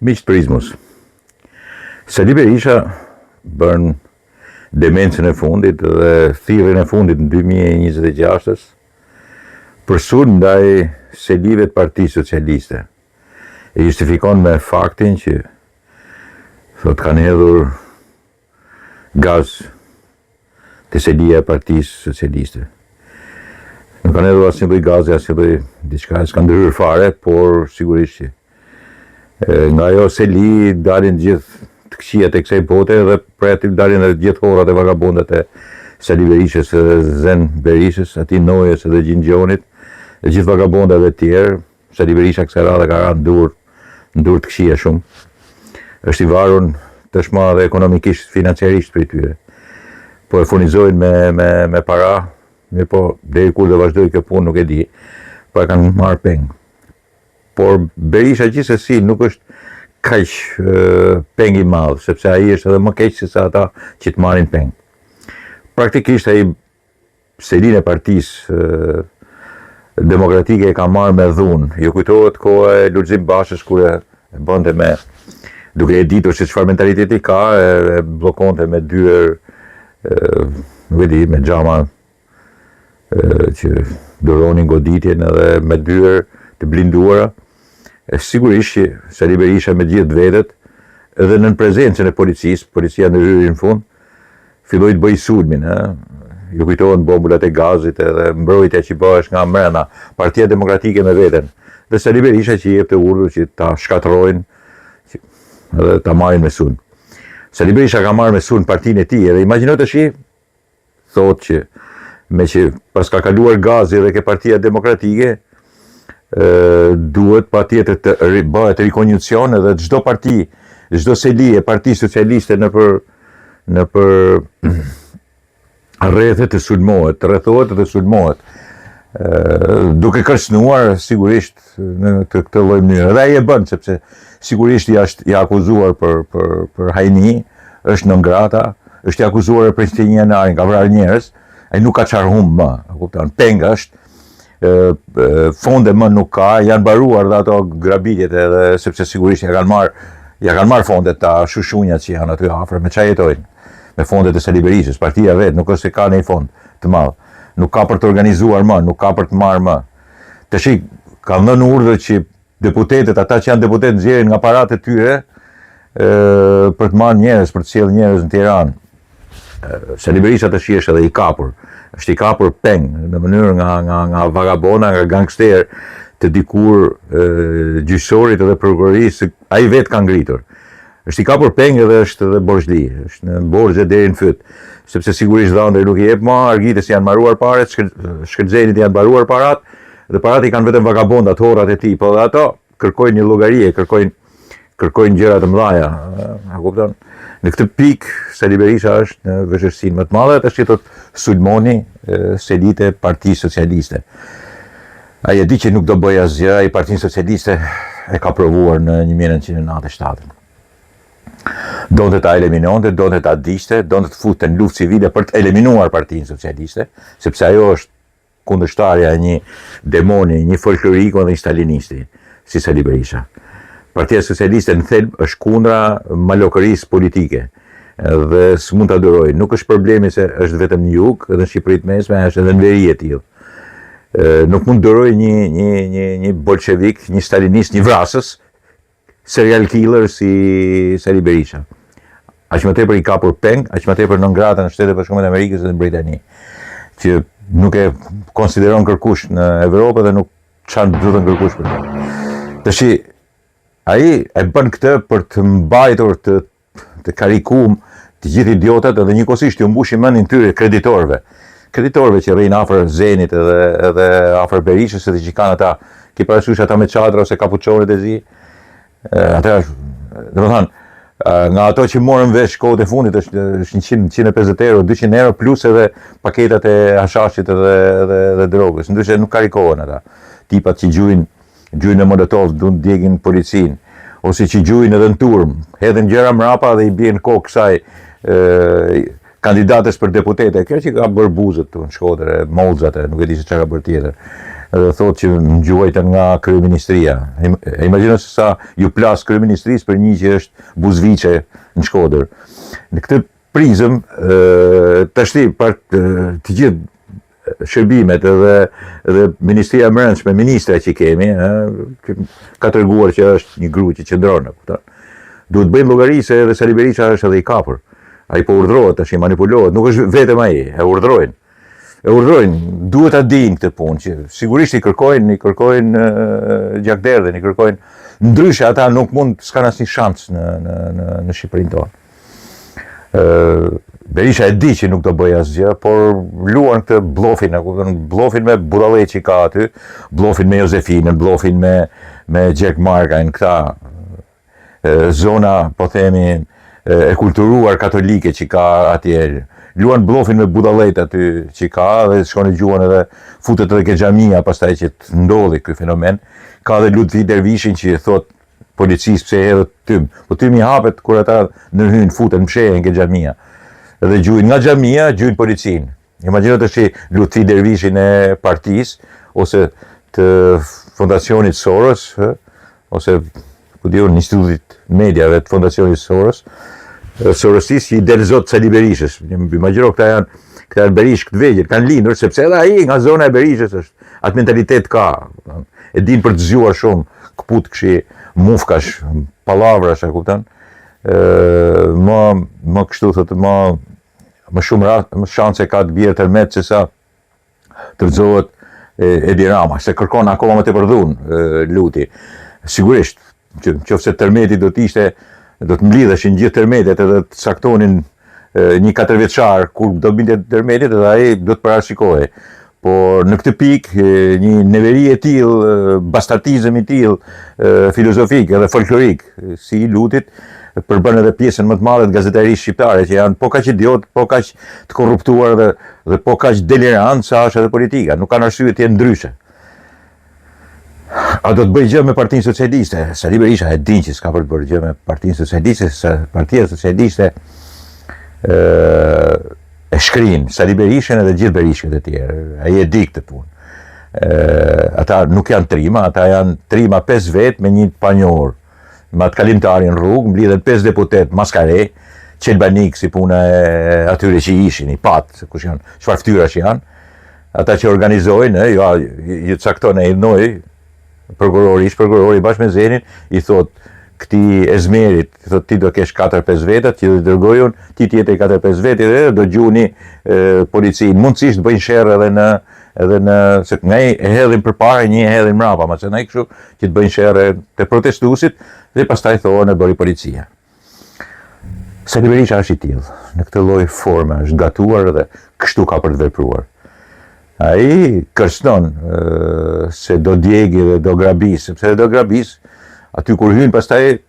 Miqtë Prizmos, Sali Berisha bën demencën e fundit dhe thirrjen e fundit në 2026-ës për sulm ndaj selive të Partisë Socialiste. E justifikon me faktin që thot kanë hedhur gaz të selia e Partisë Socialiste. Nuk kanë hedhur asnjë lloj gazi, asnjë lloj diçka, s'kan ndryrë fare, por sigurisht që nga ajo seli dalin gjithë të këqijat e kësaj bote dhe prej aty dalin edhe gjithë horrat e vagabondat e Sali Berishës, Zen Berishës, atij Nojës edhe Gjingjonit, e gjithë vagabondave të tjerë. Sali Berisha kësaj radhe ka rënë dur të këqija shumë. Është i varur tashmë edhe ekonomikisht, financiarisht prej tyre. Po e furnizojnë me para, mirë po deri kur do vazhdoj kjo punë nuk e di, po e kanë marrë peng. Por Berisha gjithsesi nuk është kaq peng i madh, sepse ai është edhe më keq se sa ata që të marrin peng. Praktikisht ai selin e Partisë Demokratike e ka marrë me dhunë. Ju kujtohet koha e Lulzim Bashës kur e bënte me, duke e ditur se çfarë mentaliteti ka, e bllokonte me dyer, nuk e di, me xhama që duronin goditjen edhe me dyer të blinduara. Sigurisht që Sali Berisha me gjithë vetët, edhe në prezencën e policisë, policia në hyri në fund, filloi të bëjë sulmin. Ju kujtohen bombulat e gazit edhe mbrojtja që bëhesh nga mbrenda, Partia Demokratike me veten. Dhe Sali Berisha që i jepte urdhër që ta shkatërrojnë edhe ta marrin me sulm. Sali Berisha ka marrë me sulm partinë e tij dhe imagjino tash, thotë që me që pas ka kaluar gazi edhe ke Partia Demokratike, duhet patjetër të bëhet rikonjuncion edhe çdo parti, çdo seli e Partisë Socialiste nëpër rrethet të sulmohet, të rrethohet dhe sulmohet. Duke kërcënuar sigurisht në këtë lloj mënyre. Dhe ai e bën sepse sigurisht i akuzuar për hajni, është non grata, është i akuzuar për prishtinjanar, ka vrarë njerëz, ai nuk ka çfarë humb më, e kupton? Peng është. Fonde më nuk ka, janë baruar dhe ato grabitjet edhe sepse sigurisht ja kanë marrë fondet ta shushunjat që janë aty afër, me çfarë jetojnë? Me fondet e Sali Berishës, partia vet nuk është se ka një fond të madh. Nuk ka për të organizuar më, nuk ka për të marrë më. Tash kanë dhënë urdhër që deputetët, ata që janë deputetë nxjerrin nga paratë e tyre për të marrë njerëz, për të sjellë njerëz në Tiranë. Sali Berisha tash është edhe i kapur. Është i kapur peng në mënyrë nga vagabona, nga gangster, të dikur gjyqësorit edhe prokurorisë, ai vetë ka ngritur. Është i kapur peng edhe është edhe borxhli, është në borxhe deri në fyt, sepse sigurisht dhëndri nuk i jep më, argitës janë mbaruar parat, shkëlxenit janë mbaruar parat, dhe parat i kanë vetëm vagabondat, horrat e tij, po dhe ato kërkojnë një llogari, kërkojnë gjëra të mëdha, a kupton? Në këtë pikë Sali Berisha është në vështirësinë më të madhe, tash që thotë sulmoni selitë e Partisë Socialiste. Ai e di që nuk do bëj asgjë, ai Partinë Socialiste e ka provuar në 1997. Donte ta eliminonte, donte ta diqte, donte të futte në luftë civile për të eliminuar Partinë Socialiste, sepse ajo është kundërshtarja e një demoni, një folkloriku dhe një stalinisti, si Sali Berisha. Partia Socialiste në thelb është kundra malokërisë politike dhe s'mund ta durojë. Nuk është problemi se është vetëm në jug, edhe në Shqipërinë mesme, është edhe në veri e tillë. Nuk mund durojë një bolshevik, një stalinist, një vrasës, serial killer si Sali Berisha. Aq më tepër i kapur peng, aq më tepër non grata në Shtetet Bashkuara të Amerikës dhe në Britani, që nuk e konsideron kërkush në Evropë dhe nuk çan duhet kërkush për të. Tash ai e bën këtë për të mbajtur të karikum të gjithë idiotat edhe njëkohësisht ju mbushi mendin tyre kreditorëve që rrin afër Zenit edhe afër Berishës, edhe që kanë ata, ki parasysh ata me çadra ose kapuçonit e zi. Ata, domethënë, nga ato që morën vesh kohët e fundit është 150 euro, 200 euro plus edhe paketat e hashashit edhe drogës. Ndryshe nuk karikohen ata. Tipat që gjujnë në Molotov, duan të djegin policinë, ose që gjujnë edhe në turm, hedhin gjëra mrapa dhe i bien kokë kësaj kandidates për deputete. Kjo që ka bërë buzët në Shkodër, Mollxat, nuk e di se çka ka bërë tjetër. dhe thotë që më gjuajtën nga kryeministria. Imagjino se sa ju plas kryeministrisë për një që është buzviqe në Shkodër. Në këtë prizëm, tashti të gjithë shërbimet dhe Ministria e Brendshme, ministra që kemi, ka treguar që është një gru që qëndron. Duhet bëjmë llogari se edhe Sali Berisha është edhe i kapur. Ai po urdhrohet tash, manipulohet, nuk është vetëm ai, e urdhrojnë. Duhet ta dinë këtë punë që sigurisht i kërkojnë gjakderdhen, i kërkojnë, ndryshe ata nuk s'kan asnjë shans në Shqipërinë tonë. Berisha e di që nuk do bëj asgjë, por luan këtë bllofin me budallë që ka aty, bllofin me Jozefinën, bllofin me Jack Markajn, këta zona, po themi, e kulturuar katolike që ka atje. Luan bllofin me budallët aty që ka dhe shkon e gjuan edhe futet edhe ke xhamia pastaj që të ndodhi ky fenomen. Ka edhe Lutfi Dervishin që thot policisë pse hedhët tym. Po tymi hapet kur ata ndërhyjnë, futen, mshehen ke xhamia. Edhe gjujnë nga xhamia, gjujnë policinë. Imagjino tash Lutfi Dervishin e partisë ose të fondacionit Soros, ose ku diun institutit mediave të fondacionit Soros, Sorosisë që i del zot Sali Berishës. Imagjino këta janë Berish këtë vegjël, kanë lindur sepse edhe ai nga zona e Berishës është. Atë mentalitet ka. E din për të zgjuar shumë kput kështu mufkash, pallavrash, e kupton? Më kështu thotë, më shumë shanse ka të bjerë tërmet se sa të rëzohet Edi Rama, se kërkon akoma më tepër dhunë Luti. Sigurisht, qofse tërmeti do të mblidheshin gjithë tërmetet edhe të saktonin një 4 vjeçar kur do binte tërmetit edhe ai do të parashikohej. Por në këtë pikë një neveri e tillë, bastartizëm i tillë filozofik edhe folklorik si i Lutit përbën edhe pjesën më të madhe të gazetarisë shqiptare që janë po kaq idiot, po kaq të korruptuar dhe po kaq delirant sa është edhe politika, nuk kanë arsye të jenë ndryshe. A do të bëj gjë me Partinë Socialiste? Sali Berisha e din që s'ka për të bërë gjë me Partinë Socialiste, se Partia Socialiste e shkrin Sali Berishën edhe gjithë berishkët e tjerë. Ai e di këtë punë. Ata nuk janë trima, ata janë trima 5 vet me një panjohur. Me atë kalimtarin rrugë, mblidhen 5 deputet maskare, qelbanik si puna e atyre që ishin, i patë, kush janë, çfarë fytyra që janë. Ata që organizojnë, ju cakton e idhnoj, prokurori bashkë me Zenin, i thot këtij Ezmerit, i thot ti do kesh 4-5 vetat, që do dërgojun, ti tjetër 4-5 vetë dhe do gjuni policinë. Mundësisht bëjnë sherrë edhe në se nga e hedhin përpara, një e hedhin mrapa, ma se na i kështu që të bëjnë sherrë të protestuesit dhe pastaj thonë e bëri policia. Sali Berisha është i tillë, në këtë lloj forme është gatuar dhe kështu ka për të vepruar. Ai kërcënon se do djegi dhe do grabis, sepse do grabis, aty kur hyn pastaj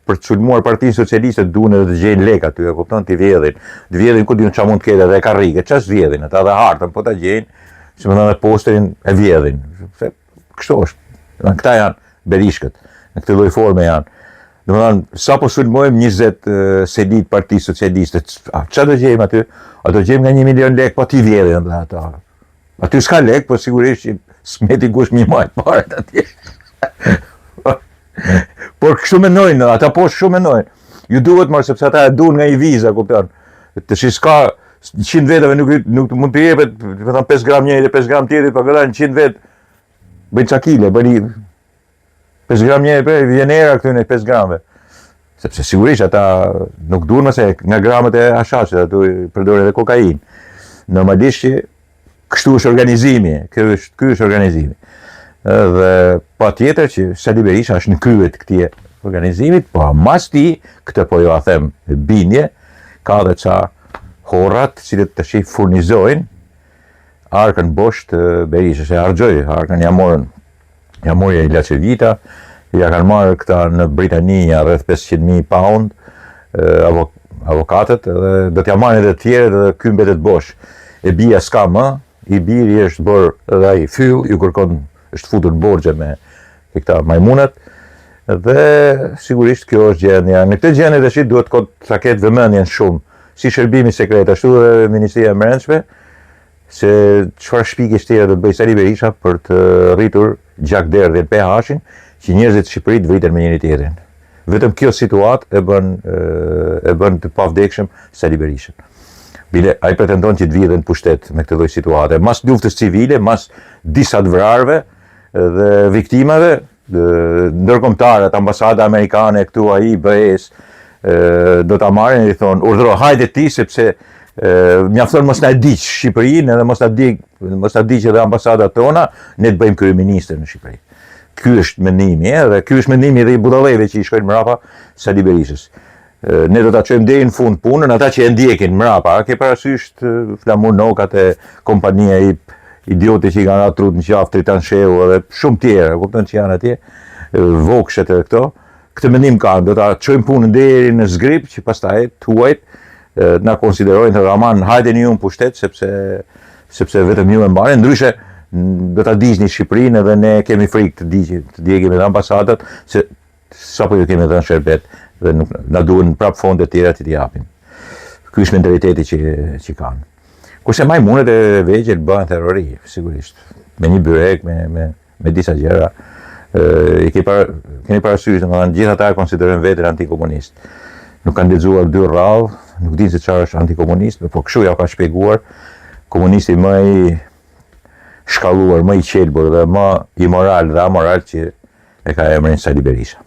për të sulmuar Partinë Socialiste duhen edhe të gjejnë lek aty, e kupton, t'i vjedhin. Të vjedhin ku diun çfarë mund të ketë edhe karrige, ç'as vjedhin, ata dhe hartën po ta gjejnë, si më thonë posterin e vjedhin. Se kështu është. Këta janë berishkët, në këtë lloj forme janë. Domethënë, sapo sulmojmë 20 selit Partisë Socialiste, çfarë do gjejmë aty? A do gjejmë nga 1 milion lek, po t'i vjedhin edhe ata. Aty s'ka lek, po sigurisht që smeti kush një majt paret atje. Por kështu menojnë, ata po kështu menojnë. Ju duhet marrë, sepse ata e duan nga i viza, kupton. Të shi s'ka 100 vetave nuk mund të jepet, 5 gram njëri, 5 gram tjetrit, pa gëran 100 vet, bëjnë çakile, bëjnë 5 gram njëri, vjen era këtu në 5 gramve. Sepse sigurisht ata nuk duan më se nga gramat e hashashit, ato përdorin edhe kokainë. Normalisht që kështu është organizimi, ky është organizimi. Dhe pa tjetër që Sali Berisha është në krye të këtij organizimit, po mas ti, këtë po ju a them bindje, ka dhe ca horrat, cilët të shi furnizojnë arkën bosh të Berishës, e harxhoi, arkën ja mori Lacevita, ja kanë marrë këta në Britani rreth 500.000 pound, avokatët, dhe do t'ja marrin edhe të tjerët dhe ky mbetet bosh. E bia s'ka më, i biri është bërë edhe ai fyll, ju kërkon është futur borxhe me këta majmunat, dhe sigurisht kjo është gjendja. Në këtë gjendje tash duhet ta ketë vëmendjen shumë, si shërbimi sekret, ashtu edhe Ministria e Brendshme, se çfarë shpikje tjera do të bëj Sali Berisha për të rritur gjakderdhjen dhe pH-in që njerëzit të Shqipërisë të vriten me njëri tjetrin. Vetëm kjo situatë e bën të pavdekshëm Sali Berishën. Bile ai pretendon që të vijë në pushtet me këtë lloj situate, mas luftës civile, mas disa të vrarëve dhe viktimave ndërkombëtare, ambasada amerikane këtu ai BE-s do ta marrin dhe i thonë urdhëro hajde ti sepse mjafton mos na diq Shqipërinë edhe mos ta diq edhe ambasadat tona, ne të bëjmë kryeministër në Shqipëri. Ky është mendimi, dhe ky është mendimi edhe i budallëve që i shkojnë mrapa Sali Berishës. Ne do ta çojmë deri në fund punën, ata që e ndjekin mrapa, ke parasysh flamur nokat e kompania i idiotë që i kanë atrut në qafë, Tritan Shehu edhe shumë tjera, kupton që janë atje, vokshët edhe këto. Këtë mendim kanë, do ta çojmë punën deri në zgrip që pastaj tuajt na konsiderojnë të aman hajde ju në pushtet sepse vetëm ju e mbarin, ndryshe do ta digjni Shqipërinë edhe ne kemi frikë të djegim edhe ambasadat se sapo ju kemi dhënë shërbet dhe nuk na duhen prap fonde të tjera që t'i japim. Ky është mentaliteti që kanë. Kurse majmunet e vegjël bëhen terrori, sigurisht. Me një byrek, me disa gjëra. Keni parasysh, domethënë gjithë ata e konsiderojnë veten antikomunist. Nuk kanë lexuar dy rradh, nuk dinë se çfarë është antikomunist, por kështu ja ka shpjeguar komunisti më i shkalluar, më i qelbur dhe më imoral dhe amoral që e ka emrin Sali Berisha.